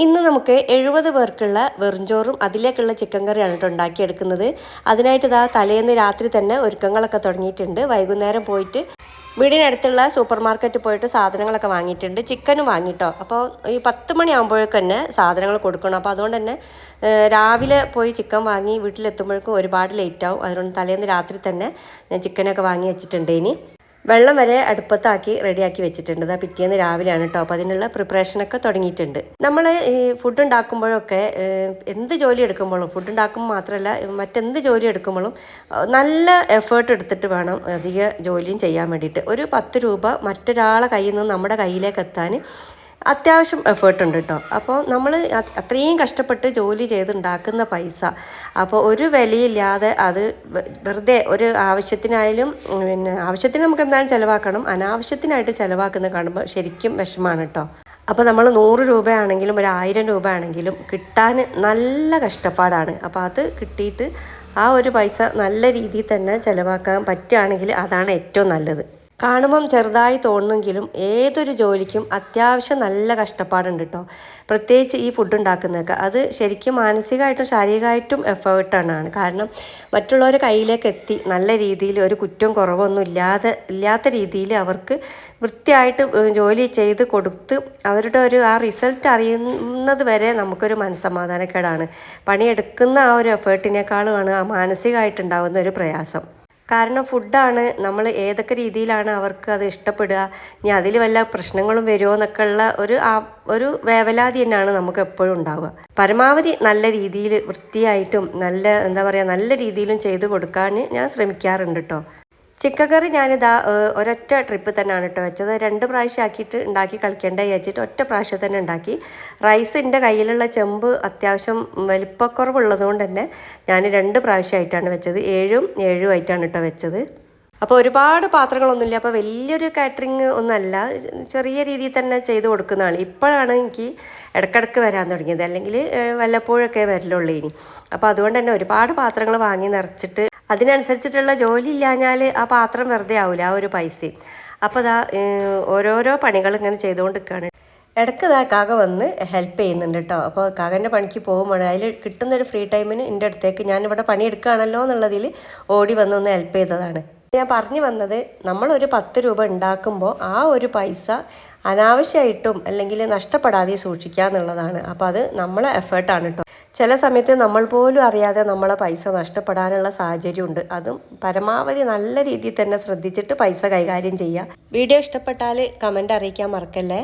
ഇന്ന് നമുക്ക് 70 പേർക്കുള്ള വെറുംചോറും അതിലേക്കുള്ള ചിക്കൻ കറിയാണ് കേട്ടോ ഉണ്ടാക്കിയെടുക്കുന്നത്. അതിനായിട്ട് ഇതാ തലേന്ന് രാത്രി തന്നെ ഒരുക്കങ്ങളൊക്കെ തുടങ്ങിയിട്ടുണ്ട്. വൈകുന്നേരം പോയിട്ട് വീടിനടുത്തുള്ള സൂപ്പർ മാർക്കറ്റിൽ പോയിട്ട് സാധനങ്ങളൊക്കെ വാങ്ങിയിട്ടുണ്ട്. ചിക്കനും വാങ്ങിട്ടോ. അപ്പോൾ ഈ 10 മണിയാകുമ്പോഴേക്ക് തന്നെ സാധനങ്ങൾ കൊടുക്കണം. അപ്പോൾ അതുകൊണ്ട് തന്നെ രാവിലെ പോയി ചിക്കൻ വാങ്ങി വീട്ടിലെത്തുമ്പോഴേക്കും ഒരുപാട് ലേറ്റ് ആവും. അതുകൊണ്ട് തലേന്ന് രാത്രി തന്നെ ഞാൻ ചിക്കനൊക്കെ വാങ്ങി വെച്ചിട്ടുണ്ട്. ഇനി വെള്ളം വരെ അടുപ്പത്താക്കി റെഡിയാക്കി വെച്ചിട്ടുണ്ട്. അതാ പിറ്റേന്ന് രാവിലെയാണ് കേട്ടോ. അപ്പോൾ അതിനുള്ള പ്രിപ്പറേഷനൊക്കെ തുടങ്ങിയിട്ടുണ്ട്. നമ്മൾ ഈ ഫുഡ് ഉണ്ടാക്കുമ്പോഴൊക്കെ എന്ത് ജോലി എടുക്കുമ്പോഴും, ഫുഡ് ഉണ്ടാക്കുമ്പോൾ മാത്രമല്ല മറ്റെന്ത് ജോലി എടുക്കുമ്പോഴും നല്ല എഫേർട്ട് എടുത്തിട്ട് വേണം അധിക ജോലിയും ചെയ്യാൻ വേണ്ടിയിട്ട്. ഒരു 10 രൂപ മറ്റൊരാളെ കയ്യിൽ നിന്ന് നമ്മുടെ കയ്യിലേക്ക് എത്താൻ അത്യാവശ്യം എഫേർട്ട് ഉണ്ട് കേട്ടോ. അപ്പോൾ നമ്മൾ അത്രയും കഷ്ടപ്പെട്ട് ജോലി ചെയ്തുണ്ടാക്കുന്ന പൈസ അപ്പോൾ ഒരു വിലയില്ലാതെ അത് വെറുതെ ഒരു ആവശ്യത്തിനായാലും പിന്നെ ആവശ്യത്തിന് നമുക്ക് എന്തായാലും ചിലവാക്കണം, അനാവശ്യത്തിനായിട്ട് ചിലവാക്കുന്ന കാണുമ്പോൾ ശരിക്കും വിഷമമാണ് കേട്ടോ. അപ്പോൾ നമ്മൾ 100 രൂപയാണെങ്കിലും ഒരു 1000 രൂപ ആണെങ്കിലും കിട്ടാൻ നല്ല കഷ്ടപ്പാടാണ്. അപ്പോൾ അത് കിട്ടിയിട്ട് ആ ഒരു പൈസ നല്ല രീതിയിൽ തന്നെ ചിലവാക്കാൻ പറ്റുകയാണെങ്കിൽ അതാണ് ഏറ്റവും നല്ലത്. കാണുമ്പം ചെറുതായി തോന്നുമെങ്കിലും ഏതൊരു ജോലിക്കും അത്യാവശ്യം നല്ല കഷ്ടപ്പാടുണ്ട് കേട്ടോ. പ്രത്യേകിച്ച് ഈ ഫുഡ് ഉണ്ടാക്കുന്നതൊക്കെ അത് ശരിക്കും മാനസികമായിട്ടും ശാരീരികമായിട്ടും എഫേർട്ടാണ്. കാരണം മറ്റുള്ളവരുടെ കയ്യിലേക്ക് എത്തി നല്ല രീതിയിൽ ഒരു കുറ്റം കുറവൊന്നും ഇല്ലാത്ത രീതിയിൽ അവർക്ക് വൃത്തിയായിട്ട് ജോലി ചെയ്ത് കൊടുത്ത് അവരുടെ ആ റിസൾട്ട് അറിയുന്നത് വരെ നമുക്കൊരു മനസ്സമാധാനക്കേടാണ്. പണിയെടുക്കുന്ന ആ ഒരു എഫേർട്ടിനേക്കാളുമാണ് ആ മാനസികമായിട്ടുണ്ടാകുന്ന ഒരു പ്രയാസം. കാരണം ഫുഡാണ്, നമ്മൾ ഏതൊക്കെ രീതിയിലാണ് അവർക്ക് അത് ഇഷ്ടപ്പെടുക, ഇനി അതിൽ വല്ല പ്രശ്നങ്ങളും വരുമോ എന്നൊക്കെ ഉള്ള ഒരു വേവലാതി തന്നെയാണ് നമുക്ക് എപ്പോഴും ഉണ്ടാവുക. പരമാവധി നല്ല രീതിയിൽ വൃത്തിയായിട്ടും നല്ല രീതിയിലും ചെയ്ത് കൊടുക്കാൻ ഞാൻ ശ്രമിക്കാറുണ്ട് കേട്ടോ. ചിക്കൻ കറി ഞാനിതാ ഒരൊറ്റ ട്രിപ്പ് തന്നെയാണ് കേട്ടോ വെച്ചത്. 2 പ്രാവശ്യം ആക്കിയിട്ട് ഉണ്ടാക്കി കളിക്കേണ്ട വിചാരിച്ചിട്ട് ഒറ്റ പ്രാവശ്യം തന്നെ ഉണ്ടാക്കി. റൈസ് എൻ്റെ കയ്യിലുള്ള ചെമ്പ് അത്യാവശ്യം വലിപ്പക്കുറവുള്ളത് കൊണ്ട് തന്നെ ഞാൻ 2 പ്രാവശ്യമായിട്ടാണ് വെച്ചത്. 7 ആയിട്ടാണ് കേട്ടോ വെച്ചത്. അപ്പോൾ ഒരുപാട് പാത്രങ്ങളൊന്നുമില്ല. അപ്പോൾ വലിയൊരു കാറ്ററിങ് ഒന്നല്ല, ചെറിയ രീതിയിൽ തന്നെ ചെയ്ത് കൊടുക്കുന്നതാണ്. ഇപ്പോഴാണ് എനിക്ക് ഇടയ്ക്കിടയ്ക്ക് വരാൻ തുടങ്ങിയത്, അല്ലെങ്കിൽ വല്ലപ്പോഴൊക്കെ വരലുള്ളൂ ഇനി. അപ്പോൾ അതുകൊണ്ട് തന്നെ ഒരുപാട് പാത്രങ്ങൾ വാങ്ങി നിറച്ചിട്ട് അതിനനുസരിച്ചിട്ടുള്ള ജോലി ഇല്ലാഞ്ഞാൽ ആ പാത്രം വെറുതെ ആവില്ല, ആ ഒരു പൈസയും. അപ്പോൾ അതാ ഓരോരോ പണികൾ ഇങ്ങനെ ചെയ്തുകൊണ്ടിരിക്കുകയാണ്. ഇടയ്ക്ക് കാക്ക വന്ന് ഹെൽപ്പ് ചെയ്യുന്നുണ്ട് കേട്ടോ. അപ്പോൾ കാക്കൻ്റെ പണിക്ക് പോകുമ്പോൾ അതിൽ കിട്ടുന്നൊരു ഫ്രീ ടൈമിന് എൻ്റെ അടുത്തേക്ക് ഞാനിവിടെ പണിയെടുക്കുകയാണല്ലോ എന്നുള്ളതിൽ ഓടി വന്നൊന്ന് ഹെൽപ്പ് ചെയ്തതാണ്. ഞാൻ പറഞ്ഞു വന്നത്, നമ്മളൊരു 10 രൂപ ഉണ്ടാക്കുമ്പോൾ ആ ഒരു പൈസ അനാവശ്യമായിട്ടും അല്ലെങ്കിൽ നഷ്ടപ്പെടാതെ സൂക്ഷിക്കുക എന്നുള്ളതാണ്. അപ്പോൾ അത് നമ്മളെ എഫേർട്ടാണ് കേട്ടോ. ചില സമയത്ത് നമ്മൾ പോലും അറിയാതെ നമ്മളെ പൈസ നഷ്ടപ്പെടാനുള്ള സാഹചര്യമുണ്ട്. അതും പരമാവധി നല്ല രീതിയിൽ തന്നെ ശ്രദ്ധിച്ചിട്ട് പൈസ കൈകാര്യം ചെയ്യുക. വീഡിയോ ഇഷ്ടപ്പെട്ടാൽ കമൻ്റ് അറിയിക്കാൻ മറക്കല്ലേ.